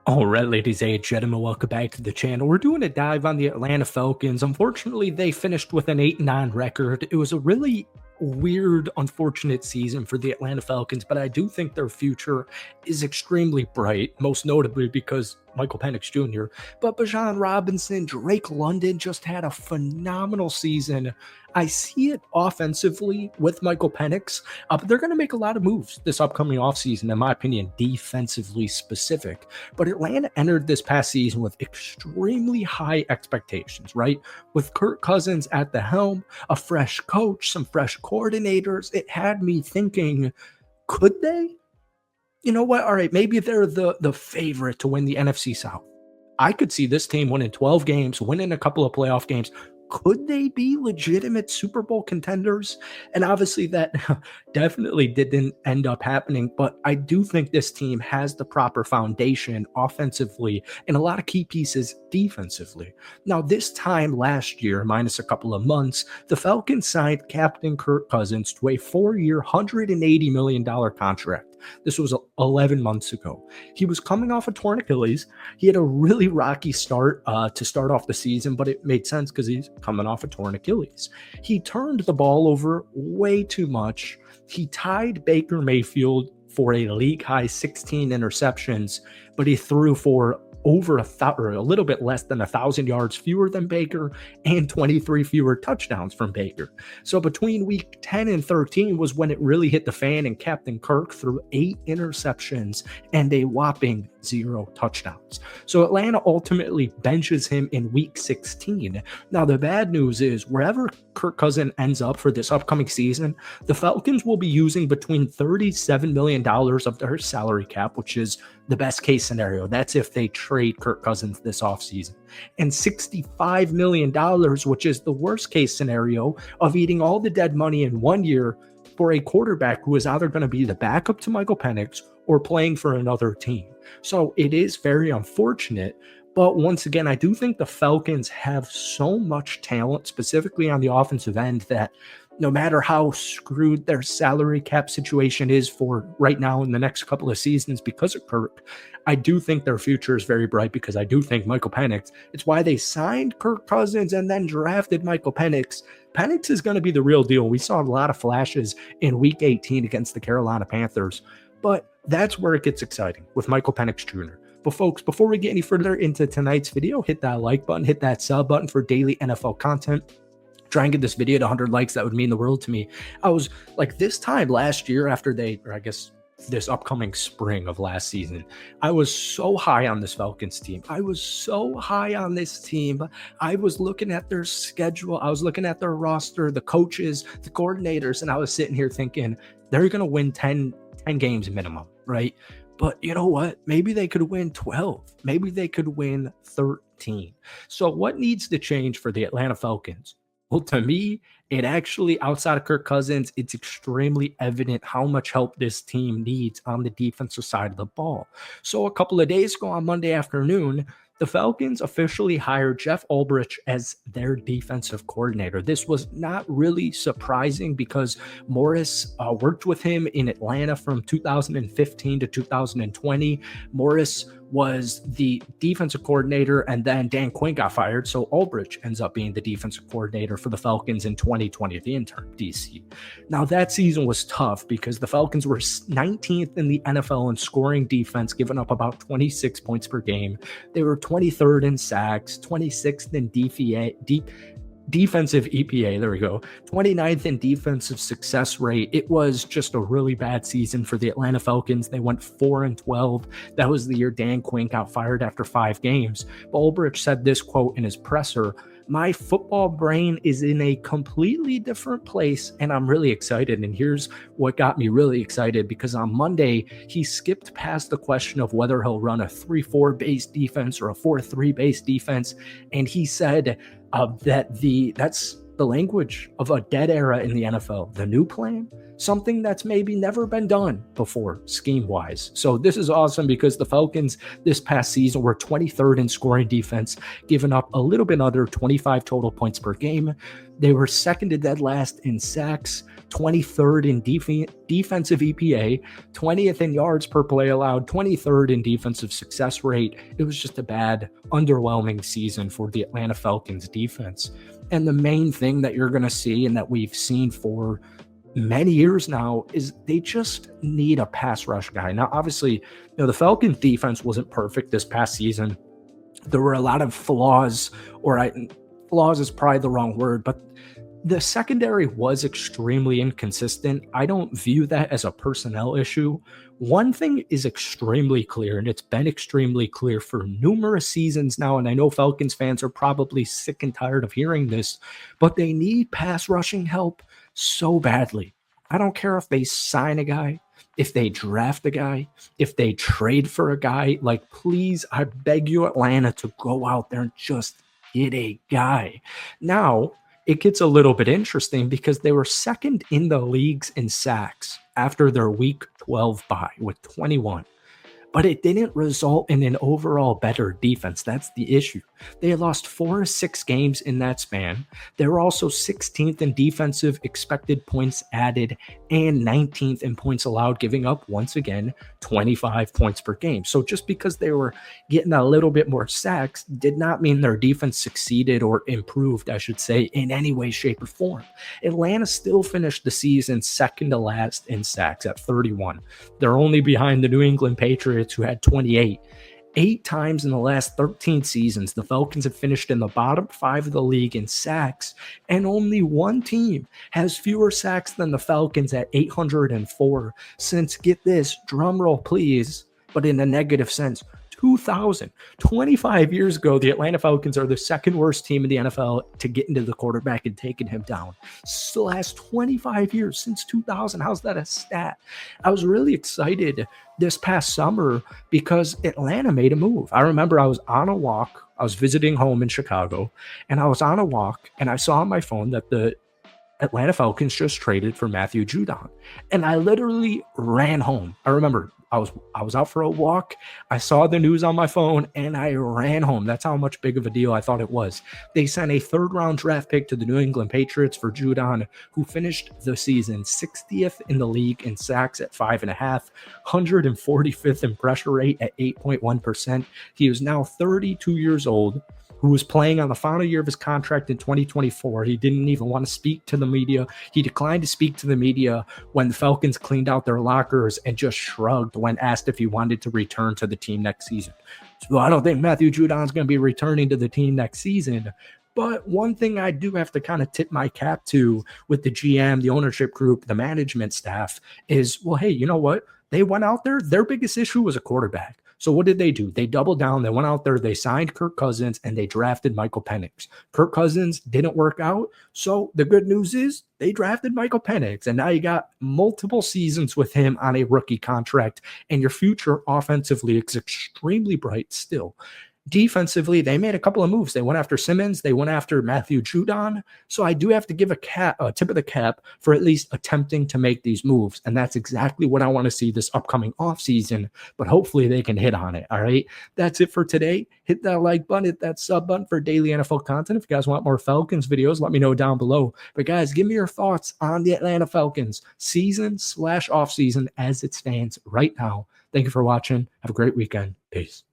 All right, ladies and gentlemen, welcome back to the channel. We're doing a dive on the Atlanta Falcons. Unfortunately, they finished with an 8-9 record. It was a really weird, unfortunate season for the Atlanta Falcons, but I do think their future is extremely bright, most notably because Michael Penix Jr. But Bijan Robinson, Drake London just had a phenomenal season. I see it offensively with Michael Penix, but they're going to make a lot of moves this upcoming offseason, in my opinion, defensively specific. But Atlanta entered this past season with extremely high expectations, right? With Kirk Cousins at the helm, a fresh coach, some fresh coordinators, it had me thinking, could they? You know what? All right, maybe they're the favorite to win the NFC South. I could see this team winning 12 games, winning a couple of playoff games. Could they be legitimate Super Bowl contenders? And obviously that definitely didn't end up happening, but I do think this team has the proper foundation offensively and a lot of key pieces defensively. Now, this time last year, minus a couple of months, the Falcons signed Captain Kirk Cousins to a 4-year, $180 million contract. This was 11 months ago. He was coming off a torn Achilles. He had a really rocky start to start off the season, but it made sense because he's coming off a torn Achilles. He turned the ball over way too much. He tied Baker Mayfield for a league-high 16 interceptions, but he threw for over a little bit less than 1,000 yards fewer than Baker and 23 fewer touchdowns from Baker. So between week 10 and 13 was when it really hit the fan, and Captain Kirk threw 8 interceptions and a whopping 0 touchdowns. So Atlanta ultimately benches him in week 16. Now, the bad news is wherever Kirk Cousins ends up for this upcoming season, the Falcons will be using between $37 million of their salary cap, which is the best case scenario. That's if they trade Kirk Cousins this offseason. And $65 million, which is the worst case scenario of eating all the dead money in 1 year for a quarterback who is either going to be the backup to Michael Penix or playing for another team. So it is very unfortunate. But once again, I do think the Falcons have so much talent, specifically on the offensive end, that no matter how screwed their salary cap situation is for right now in the next couple of seasons because of Kirk, I do think their future is very bright because I do think Michael Penix, it's why they signed Kirk Cousins and then drafted Michael Penix. Penix is going to be the real deal. We saw a lot of flashes in week 18 against the Carolina Panthers, but that's where it gets exciting with Michael Penix Jr. But folks, before we get any further into tonight's video, hit that like button, hit that sub button for daily NFL content. Try and get this video to 100 likes. That would mean the world to me. I was like, this time last year after this upcoming spring of last season, I was so high on this Falcons team. I was so high on this team. I was looking at their schedule. I was looking at their roster, the coaches, the coordinators, and I was sitting here thinking they're going to win 10 games minimum, right? But you know what? Maybe they could win 12. Maybe they could win 13. So what needs to change for the Atlanta Falcons? Well, to me, it actually, outside of Kirk Cousins, it's extremely evident how much help this team needs on the defensive side of the ball. So a couple of days ago on Monday afternoon, the Falcons officially hired Jeff Ulbrich as their defensive coordinator. This was not really surprising because Morris worked with him in Atlanta from 2015 to 2020. Morris was the defensive coordinator, and then Dan Quinn got fired, so Ulbrich ends up being the defensive coordinator for the Falcons in 2020, the interim DC. Now, that season was tough because the Falcons were 19th in the NFL in scoring defense, giving up about 26 points per game. They were 23rd in sacks, 26th in defensive EPA, there we go, 29th in defensive success rate. It was just a really bad season for the Atlanta Falcons. They went 4-12. That was the year Dan Quinn got fired after 5 games. But Ulbrich said this quote in his presser: "My football brain is in a completely different place, and I'm really excited." And here's what got me really excited, because on Monday, he skipped past the question of whether he'll run a 3-4 base defense or a 4-3 base defense. And he said that's the language of a dead era in the NFL. The new plan, something that's maybe never been done before scheme-wise. So this is awesome because the Falcons this past season were 23rd in scoring defense, giving up a little bit under 25 total points per game. They were second to dead last in sacks, 23rd in defensive EPA, 20th in yards per play allowed, 23rd in defensive success rate. It was just a bad, underwhelming season for the Atlanta Falcons defense. And the main thing that you're going to see and that we've seen for many years now is they just need a pass rush guy. Now, obviously, the Falcons defense wasn't perfect this past season. There were a lot of flaws, flaws is probably the wrong word, but the secondary was extremely inconsistent. I don't view that as a personnel issue. One thing is extremely clear, and it's been extremely clear for numerous seasons now, and I know Falcons fans are probably sick and tired of hearing this, but they need pass rushing help so badly. I don't care if they sign a guy, if they draft a guy, if they trade for a guy. Like, please, I beg you, Atlanta, to go out there and just get a guy. Now, it gets a little bit interesting because they were second in the leagues in sacks after their week 12 bye with 21. But it didn't result in an overall better defense. That's the issue. They lost 4 of 6 games in that span. They were also 16th in defensive expected points added and 19th in points allowed, giving up, once again, 25 points per game. So just because they were getting a little bit more sacks did not mean their defense succeeded or improved, I should say, in any way, shape, or form. Atlanta still finished the season second to last in sacks at 31. They're only behind the New England Patriots, who had 28. 8 times in the last 13 seasons, the Falcons have finished in the bottom 5 of the league in sacks, and only one team has fewer sacks than the Falcons at 804 since, get this, drum roll please, but in a negative sense, 2000. 25 years ago, the Atlanta Falcons are the second worst team in the NFL to get into the quarterback and taking him down. It's the last 25 years since 2000. How's that a stat? I was really excited this past summer because Atlanta made a move. I remember I was on a walk. I was visiting home in Chicago, and I was on a walk, and I saw on my phone that the Atlanta Falcons just traded for Matthew Judon. And I literally ran home. I remember I was out for a walk. I saw the news on my phone and I ran home. That's how much big of a deal I thought it was. They sent a 3rd-round draft pick to the New England Patriots for Judon, who finished the season 60th in the league in sacks at 5.5, 145th in pressure rate at 8.1%. He is now 32 years old, who was playing on the final year of his contract in 2024. He didn't even want to speak to the media. He declined to speak to the media when the Falcons cleaned out their lockers and just shrugged when asked if he wanted to return to the team next season. So I don't think Matthew Judon is going to be returning to the team next season. But one thing I do have to kind of tip my cap to with the GM, the ownership group, the management staff is, well, hey, you know what? They went out there. Their biggest issue was a quarterback. So what did they do? They doubled down. They went out there. They signed Kirk Cousins and they drafted Michael Penix. Kirk Cousins didn't work out. So the good news is they drafted Michael Penix. And now you got multiple seasons with him on a rookie contract. And your future offensively is extremely bright still. Defensively, they made a couple of moves. They went after Simmons. They went after Matthew Judon. So I do have to give a tip of the cap for at least attempting to make these moves. And that's exactly what I want to see this upcoming offseason. But hopefully they can hit on it. All right. That's it for today. Hit that like button, hit that sub button for daily NFL content. If you guys want more Falcons videos, let me know down below. But guys, give me your thoughts on the Atlanta Falcons season/offseason as it stands right now. Thank you for watching. Have a great weekend. Peace.